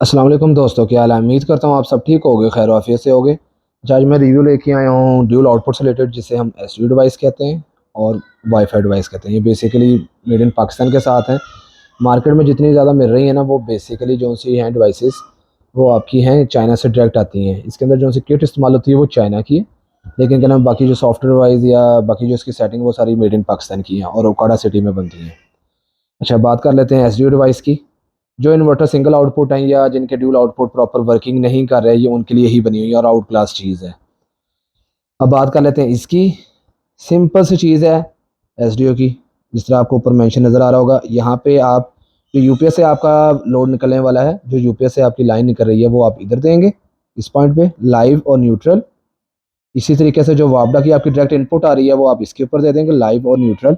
अस्सलाम वालेकुम दोस्तों, क्या हाल है। उम्मीद करता हूँ आप सब ठीक होगे, खैर आफियत से होगे। अच्छा, आज मैं रिव्यू लेके आया हूँ ड्यूल आउटपुट से रिलेटेड, जिसे हम एसडी डिवाइस कहते हैं और वाईफाई डिवाइस कहते हैं। ये बेसिकली मेड इन पाकिस्तान के साथ हैं। मार्केट में जितनी ज़्यादा मिल रही है ना, वो बेसिकली जो सी हैं डिवाइसेस, वो आपकी हैं चाइना से डायरेक्ट आती हैं। इसके अंदर जो सी किट इस्तेमाल होती है वो चाइना की है, लेकिन क्या नाम बाकी जो सॉफ्टवेयर वाइज या बाकी जो इसकी सेटिंग वो सारी मेड इन पाकिस्तान की हैं और ओकाड़ा सिटी में बनती हैं। अच्छा, बात कर लेते हैं एसडी डिवाइस की। जो इन्वर्टर सिंगल आउटपुट हैं या जिनके ड्यूल आउटपुट प्रॉपर वर्किंग नहीं कर रहे, ये उनके लिए ही बनी हुई है और आउट क्लास चीज़ है। अब बात कर लेते हैं इसकी। सिंपल सी चीज़ है एसडीओ की। जिस तरह आपको ऊपर मेंशन नज़र आ रहा होगा, यहाँ पे आप जो यूपीएस से आपका लोड निकलने वाला है, जो यूपीएस से आपकी लाइन निकल रही है, वो आप इधर देंगे इस पॉइंट पे, लाइव और न्यूट्रल। इसी तरीके से जो वापडा की आपकी डायरेक्ट इनपुट आ रही है, वो आप इसके ऊपर दे देंगे, लाइव और न्यूट्रल।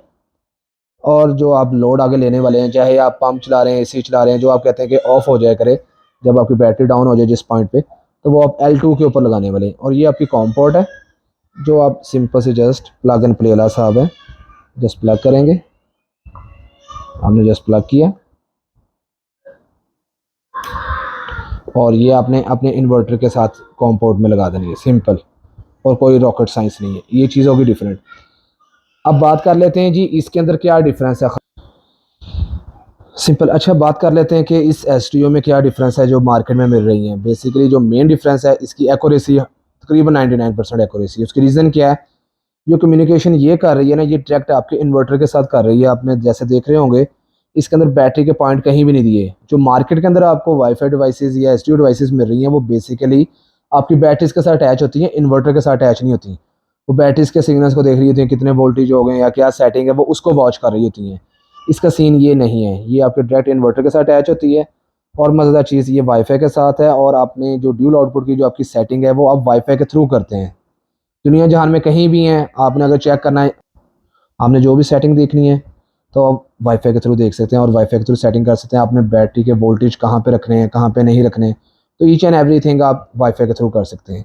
और जो आप लोड आगे लेने वाले हैं, चाहे आप पंप चला रहे हैं, एसी चला रहे हैं, जो आप कहते हैं कि ऑफ हो जाए करे जब आपकी बैटरी डाउन हो जाए जिस पॉइंट पे, तो वो आप L2 के ऊपर लगाने वाले हैं। और ये आपकी कॉम पोर्ट है, जो आप सिंपल से जस्ट प्लग एंड प्ले वाला साहब है, जस्ट प्लग करेंगे। हमने जस्ट प्लग किया और ये आपने अपने इन्वर्टर के साथ कॉम पोर्ट में लगा देनी है, सिंपल। और कोई रॉकेट साइंस नहीं है, ये चीज़ होगी डिफरेंट। अब बात कर लेते हैं जी इसके अंदर क्या डिफरेंस है। सिंपल। अच्छा, बात कर लेते हैं कि इस एस में क्या डिफरेंस है जो मार्केट में मिल रही है। बेसिकली जो मेन डिफरेंस है, इसकी एक्यूरेसी तकरीबन 99% एक्यूरेसी है। उसकी रीज़न क्या है? जो कम्युनिकेशन ये कर रही है ना, ये डायरेक्ट आपके इन्वर्टर के साथ कर रही है। आपने जैसे देख रहे होंगे, इसके अंदर बैटरी के पॉइंट कहीं भी नहीं दिए। जो मार्केट के अंदर आपको वाईफाई डिवाइसेज या एस डिवाइसेज मिल रही हैं, वो बेसिकली आपकी बैटरीज के साथ अटैच होती हैं, इन्वर्टर के साथ अटैच नहीं होती। वो बैटरीज के सिग्नल्स को देख रही होती हैं, कितने वोल्टेज हो गए या क्या सेटिंग है, वो उसको वॉच कर रही होती हैं। इसका सीन ये नहीं है, ये आपके डायरेक्ट इन्वर्टर के साथ अटैच होती है। और मज़ेदार चीज़ ये वाईफाई के साथ है। और आपने जो ड्यूल आउटपुट की जो आपकी सेटिंग है, वो आप वाईफाई के थ्रू करते हैं। दुनिया जहान में कहीं भी हैं, आपने अगर चेक करना है, आपने जो भी सेटिंग देखनी है, तो आप वाईफाई के थ्रू देख सकते हैं और वाईफाई के थ्रू सेटिंग कर सकते हैं। आपने बैटरी के वोल्टेज कहाँ पे रखने हैं, कहाँ पे नहीं रखने, तो ईच एंड एवरीथिंग आप वाईफाई के थ्रू कर सकते हैं।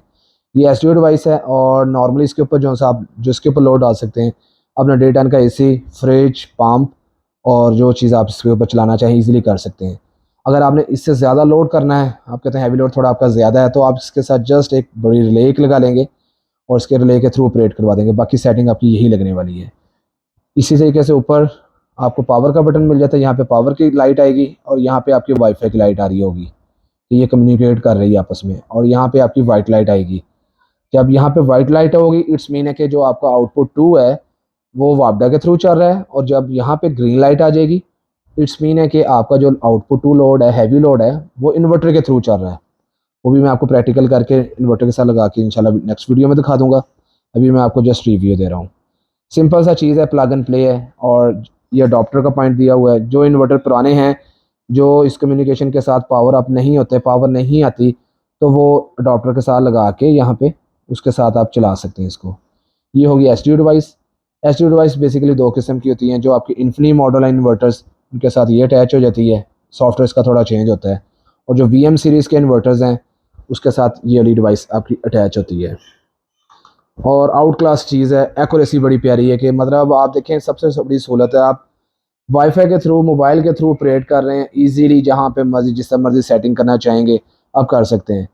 ये एस डिवाइस है और नॉर्मली इसके ऊपर जो सा आप जो इसके ऊपर लोड डाल सकते हैं, अपना डे टाइम का एसी, फ्रिज, पंप और जो चीज़ आप इसके ऊपर चलाना चाहें ईजिली कर सकते हैं। अगर आपने इससे ज़्यादा लोड करना है, आप कहते हैं हैवी लोड थोड़ा आपका ज़्यादा है, तो आप इसके साथ जस्ट एक बड़ी रिले एक लगा लेंगे और इसके रिले के थ्रू ऑपरेट करवा देंगे। बाकी सेटिंग आपकी यही लगने वाली है। इसी तरीके से ऊपर आपको पावर का बटन मिल जाता है। यहाँ पे पावर की लाइट आएगी और यहाँ पे आपकी वाईफाई की लाइट आ रही होगी कि ये कम्युनिकेट कर रही है आपस में। और यहाँ पे आपकी वाइट लाइट आएगी। जब यहाँ पे वाइट लाइट होगी, इट्स मीन है कि जो आपका आउटपुट 2 है वो वापडा के थ्रू चल रहा है। और जब यहाँ पे ग्रीन लाइट आ जाएगी, इट्स मीन है कि आपका जो आउटपुट 2 लोड है, हैवी लोड है, वो इन्वर्टर के थ्रू चल रहा है। वो भी मैं आपको प्रैक्टिकल करके इन्वर्टर के साथ लगा के इंशाल्लाह नेक्स्ट वीडियो में दिखा दूंगा। अभी मैं आपको जस्ट रिव्यू दे रहा हूँ। सिंपल सा चीज़ है, प्लग एंड प्ले है। और ये अडॉप्टर का पॉइंट दिया हुआ है। जो इन्वर्टर पुराने हैं, जो इस कम्युनिकेशन के साथ पावर अप नहीं होते, पावर नहीं आती, तो वो अडॉप्टर के साथ लगा के यहाँ पे उसके साथ आप चला सकते हैं इसको। ये होगी S device. S device basically दो किस्म की होती हैं। जो आपकी इन्फिनी मॉडल है इन्वर्टर्स, उनके साथ ये अटैच हो जाती है, सॉफ्टवेयर का थोड़ा चेंज होता है। और जो वी सीरीज़ के इन्वर्टर्स हैं, उसके साथ ये वाली डिवाइस आपकी अटैच होती है। और आउट क्लास चीज़ है, एक्यूरेसी बड़ी प्यारी है कि मतलब आप देखें, सबसे बड़ी सहूलत है, आप वाईफाई के थ्रू, मोबाइल के थ्रू ऑपरेट कर रहे हैं इजीली। जहाँ पे मर्जी, जिस तरह मर्जी सेटिंग करना चाहेंगे आप कर सकते हैं।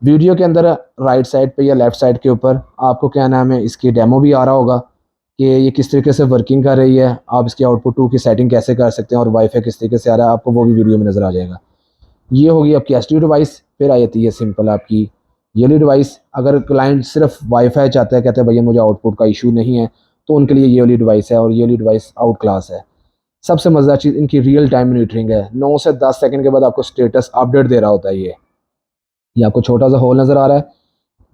वीडियो के अंदर राइट साइड पे या लेफ़्ट साइड के ऊपर आपको क्या नाम है, इसकी डेमो भी आ रहा होगा कि ये किस तरीके से वर्किंग कर रही है। आप इसके आउटपुट 2 की सेटिंग कैसे कर सकते हैं और वाईफाई किस तरीके से आ रहा है, आपको वो भी वीडियो में नज़र आ जाएगा। ये होगी आपकी एस डिवाइस। फिर आ जाती है सिंपल आपकी ये डिवाइस। अगर क्लाइंट सिर्फ वाईफाई चाहता है, कहते हैं भैया मुझे आउटपुट का इशू नहीं है, तो उनके लिए ये वाली डिवाइस है। और ये वाली डिवाइस आउट क्लास है। सबसे मज़ेदार चीज़ इनकी रियल टाइम मॉनिटरिंग है। 9 से 10 सेकंड के बाद आपको स्टेटस अपडेट दे रहा होता है। ये आपको छोटा सा होल नज़र आ रहा है।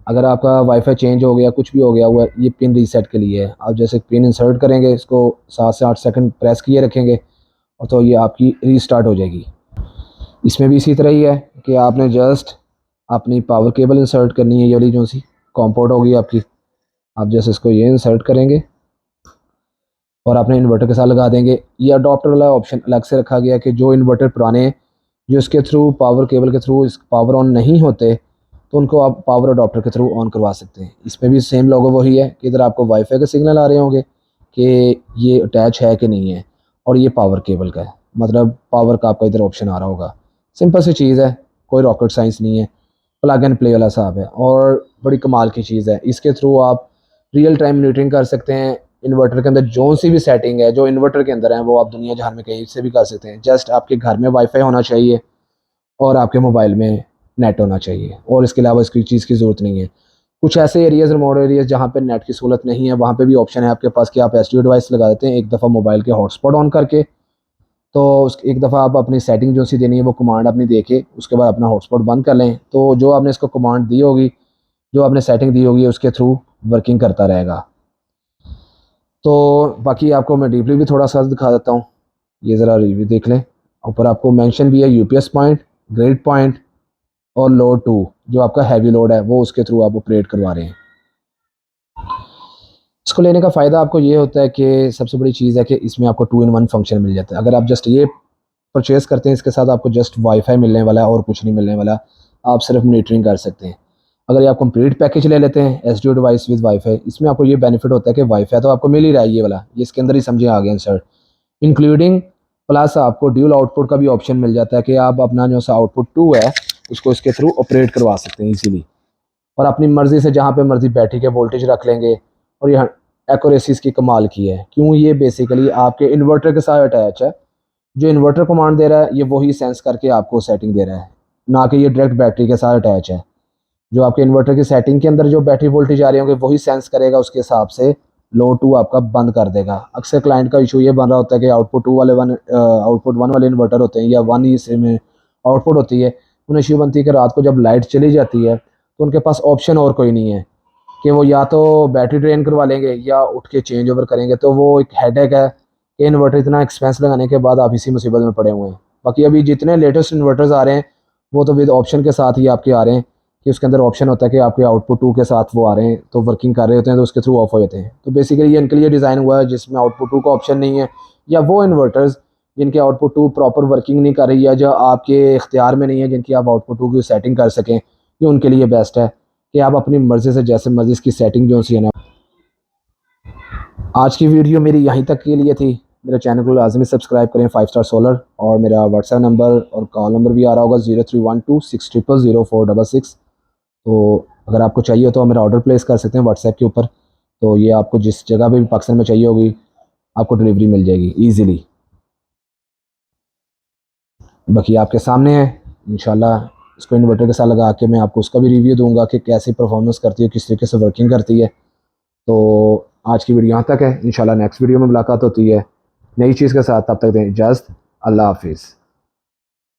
अगर आपका वाईफाई चेंज हो गया, कुछ भी हो गया हुआ है, ये पिन रीसेट के लिए है। आप जैसे पिन इंसर्ट करेंगे, इसको 7 से 8 सेकंड प्रेस किए रखेंगे और तो ये आपकी रीस्टार्ट हो जाएगी। इसमें भी इसी तरह ही है कि आपने जस्ट अपनी पावर केबल इंसर्ट करनी है। ये वाली जो सी कॉम्पोर्ट होगी आपकी, आप जैसे इसको ये इंसर्ट करेंगे और अपने इन्वर्टर के साथ लगा देंगे। ये अडॉप्टर वाला ऑप्शन अलग से रखा गया कि जो इन्वर्टर पुराने हैं, जो इसके थ्रू पावर केबल के थ्रू इस पावर ऑन नहीं होते, तो उनको आप पावर अडॉप्टर के थ्रू ऑन करवा सकते हैं। इसमें भी सेम लोगो वही है कि इधर आपको वाईफाई के सिग्नल आ रहे होंगे कि ये अटैच है कि नहीं है, और ये पावर केबल का है, मतलब पावर का आपका इधर ऑप्शन आ रहा होगा। सिंपल सी चीज़ है। कोई रॉकेट साइंस नहीं है, प्लग एंड प्ले वाला हिसाब है और बड़ी कमाल की चीज़ है। इसके थ्रू आप रियल टाइम मॉनिटरिंग कर सकते हैं। इन्वर्टर के अंदर जो सी भी सेटिंग है जो इन्वर्टर के अंदर है वो आप दुनिया जहान में कहीं से भी कर सकते हैं। जस्ट आपके घर में वाईफाई होना चाहिए और आपके मोबाइल में नेट होना चाहिए, और इसके अलावा इसकी चीज़ की ज़रूरत नहीं है। कुछ ऐसे एरियाज़, रिमोट एरियाज़ जहाँ पे नेट की सहूलत नहीं है, वहाँ पे भी ऑप्शन है आपके पास कि आप एस डिवाइस लगा देते हैं एक दफ़ा मोबाइल के हॉटस्पॉट ऑन करके। तो उस एक दफ़ा आप अपनी सेटिंग जो सी देनी है वो कमांड अपनी दे के उसके बाद अपना हॉटस्पॉट बंद कर लें, तो जो आपने इसको कमांड दी होगी, जो आपने सेटिंग दी होगी उसके थ्रू वर्किंग करता रहेगा। तो बाकी आपको मैं डीपली भी थोड़ा सा दिखा देता हूँ, ये ज़रा रिव्यू देख लें। ऊपर आपको मेंशन भी है यूपीएस पॉइंट, ग्रिड पॉइंट और लोड 2, जो आपका हैवी लोड है वो उसके थ्रू आप ऑपरेट करवा रहे हैं। इसको लेने का फ़ायदा आपको ये होता है कि सबसे बड़ी चीज़ है कि इसमें आपको 2 इन 1 फंक्शन मिल जाता है। अगर आप जस्ट ये परचेज़ करते हैं, इसके साथ आपको जस्ट वाईफाई मिलने वाला है और कुछ नहीं मिलने वाला, आप सिर्फ मॉनिटरिंग कर सकते हैं। अगर ये आप कंप्लीट पैकेज ले लेते हैं एस डिवाइस विद वाईफाई, इसमें आपको ये बेनिफिट होता है कि वाईफाई तो आपको मिल ही रहा है, ये वाला ये इसके अंदर ही समझे आ गया इंसर्ट, इंक्लूडिंग प्लस आपको ड्यूल आउटपुट का भी ऑप्शन मिल जाता है कि आप अपना जो सा आउटपुट 2 है उसको इसके थ्रू ऑपरेट करवा सकते हैं इजीली, और अपनी मर्ज़ी से जहाँ पे मर्ज़ी बैटरी के वोल्टेज रख लेंगे। और ये एक्यूरेसी इसकी कमाल की है, क्यों, ये बेसिकली आपके इन्वर्टर के साथ अटैच है। जो इन्वर्टर कमांड दे रहा है ये वही सेंस करके आपको सेटिंग दे रहा है, ना कि ये डायरेक्ट बैटरी के साथ अटैच है। जो आपके इन्वर्टर की सेटिंग के अंदर जो बैटरी वोल्टेज आ रहे होंगे वही सेंस करेगा, उसके हिसाब से लोड 2 आपका बंद कर देगा। अक्सर क्लाइंट का इशू ये बन रहा होता है कि आउटपुट वन वाले इन्वर्टर होते हैं या वन ही इसमें आउटपुट होती है, उन्हें इशू बनती है कि रात को जब लाइट चली जाती है तो उनके पास ऑप्शन और कोई नहीं है कि वो या तो बैटरी ड्रेन करवा लेंगे या उठ के चेंज ओवर करेंगे। तो वो एक हेडेक है कि इन्वर्टर इतना एक्सपेंस लगाने के बाद आप इसी मुसीबत में पड़े हुए हैं। बाकी अभी जितने लेटेस्ट इन्वर्टर्स आ रहे हैं वो तो विद ऑप्शन के साथ ही आपके आ रहे हैं कि उसके अंदर ऑप्शन होता है कि आपके आउटपुट 2 के साथ वो आ रहे हैं, तो वर्किंग कर रहे होते हैं तो उसके थ्रू ऑफ हो जाते हैं। तो बेसिकली ये इनके लिए डिज़ाइन हुआ है जिसमें आउटपुट 2 का ऑप्शन नहीं है, या वो इन्वर्टर्स जिनके आउटपुट 2 प्रॉपर वर्किंग नहीं कर रही है, जो आपके इख्तियार में नहीं है, जिनकी आप आउटपुट 2 की सेटिंग कर सकें, ये उनके लिए बेस्ट है कि आप अपनी मर्ज़ी से जैसे मर्ज़ी इसकी सेटिंग जो सी है ना। आज की वीडियो मेरी यहीं तक के लिए थी। मेरे चैनल को लाजमी सब्सक्राइब करें 5 स्टार सोलर, और मेरा व्हाट्सएप नंबर और कॉल नंबर भी आ रहा होगा 031260000466। तो अगर आपको चाहिए तो मेरा ऑर्डर प्लेस कर सकते हैं व्हाट्सएप के ऊपर, तो ये आपको जिस जगह पे भी पाकिस्तान में चाहिए होगी आपको डिलीवरी मिल जाएगी ईज़िली। बाकी आपके सामने है, इंशाल्लाह इसको इन्वर्टर के साथ लगा के मैं आपको उसका भी रिव्यू दूंगा कि कैसी परफॉर्मेंस करती है, किस तरीके से वर्किंग करती है। तो आज की वीडियो यहाँ तक है, इंशाल्लाह नेक्स्ट वीडियो में मुलाकात होती है नई चीज़ के साथ। तब तक दें इजाज़त, अल्लाह हाफिज़।